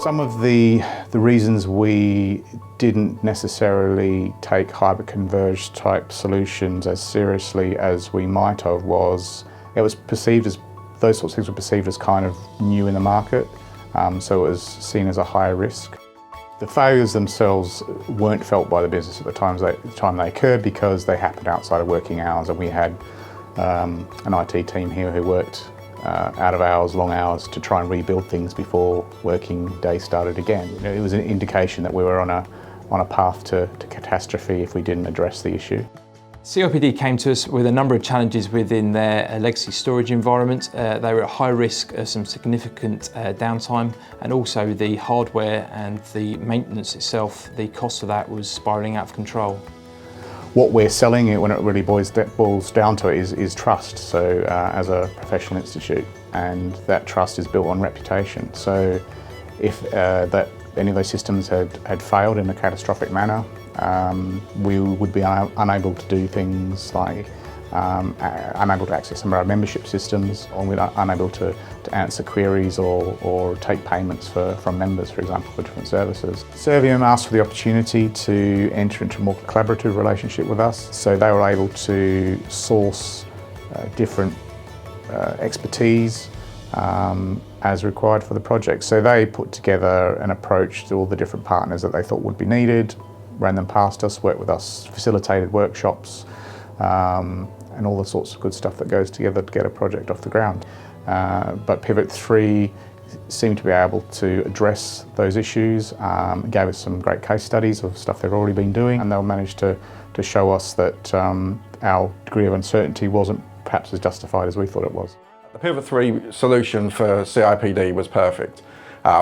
Some of the reasons we didn't necessarily take hyperconverged type solutions as seriously as we might have was it was perceived as, those sorts of things were perceived as kind of new in the market, so it was seen as a higher risk. The failures themselves weren't felt by the business at the time they occurred because they happened outside of working hours, and we had an IT team here who worked out of hours, long hours, to try and rebuild things before working day started again. It was an indication that we were on a path to catastrophe if we didn't address the issue. CIPD came to us with a number of challenges within their legacy storage environment. They were at high risk of some significant downtime, and also the hardware and the maintenance itself, the cost of that was spiralling out of control. What we're selling, when it really boils down to it, is trust. So as a professional institute, and that trust is built on reputation. So if any of those systems had failed in a catastrophic manner, we would be unable to do things like unable to access some of our membership systems, or we're unable to answer queries or take payments from members, for example, for different services. Servium asked for the opportunity to enter into a more collaborative relationship with us, so they were able to source different expertise as required for the project. So they put together an approach to all the different partners that they thought would be needed, ran them past us, worked with us, facilitated workshops, and all the sorts of good stuff that goes together to get a project off the ground. But Pivot 3 seemed to be able to address those issues, gave us some great case studies of stuff they've already been doing, and they'll manage to show us that our degree of uncertainty wasn't perhaps as justified as we thought it was. The Pivot 3 solution for CIPD was perfect.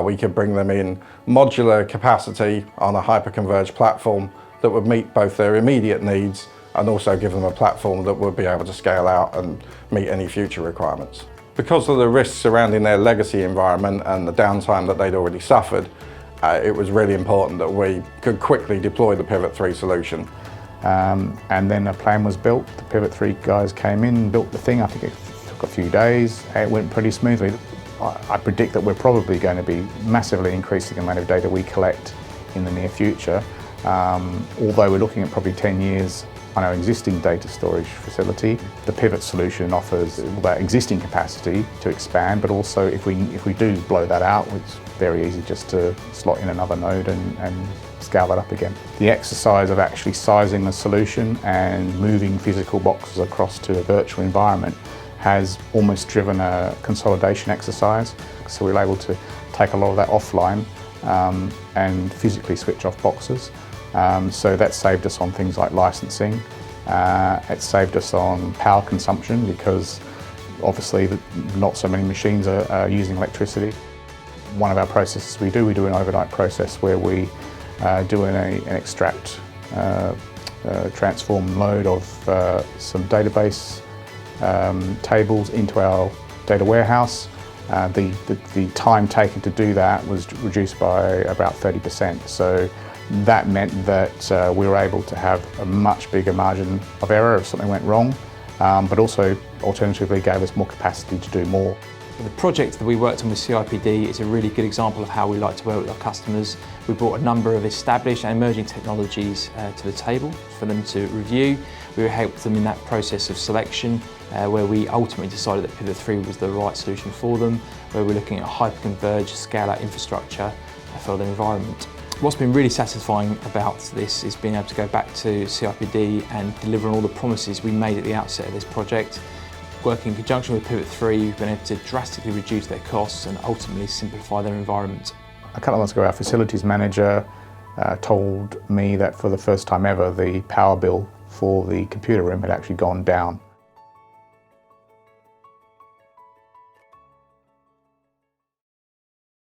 We could bring them in modular capacity on a hyperconverged platform that would meet both their immediate needs and also give them a platform that would be able to scale out and meet any future requirements. Because of the risks surrounding their legacy environment and the downtime that they'd already suffered, it was really important that we could quickly deploy the Pivot 3 solution. And then a plan was built. The Pivot 3 guys came in, built the thing. I think it took a few days. It went pretty smoothly. I predict that we're probably going to be massively increasing the amount of data we collect in the near future, although we're looking at probably 10 years on our existing data storage facility. The Pivot solution offers that existing capacity to expand, but also if we do blow that out, it's very easy just to slot in another node and scale that up again. The exercise of actually sizing the solution and moving physical boxes across to a virtual environment has almost driven a consolidation exercise. So we were able to take a lot of that offline and physically switch off boxes. So that saved us on things like licensing. It saved us on power consumption because obviously not so many machines are using electricity. One of our processes we do an overnight process where we do an extract, transform load of some database tables into our data warehouse. The time taken to do that was reduced by about 30%. So that meant that we were able to have a much bigger margin of error if something went wrong, but also alternatively gave us more capacity to do more. The project that we worked on with CIPD is a really good example of how we like to work with our customers. We brought a number of established and emerging technologies to the table for them to review. We helped them in that process of selection, where we ultimately decided that Pivot 3 was the right solution for them, where we're looking at hyperconverged scale-out infrastructure for their environment. What's been really satisfying about this is being able to go back to CIPD and deliver on all the promises we made at the outset of this project. Working in conjunction with Pivot 3, we've been able to drastically reduce their costs and ultimately simplify their environment. A couple of months ago, our facilities manager told me that for the first time ever, the power bill for the computer room had actually gone down.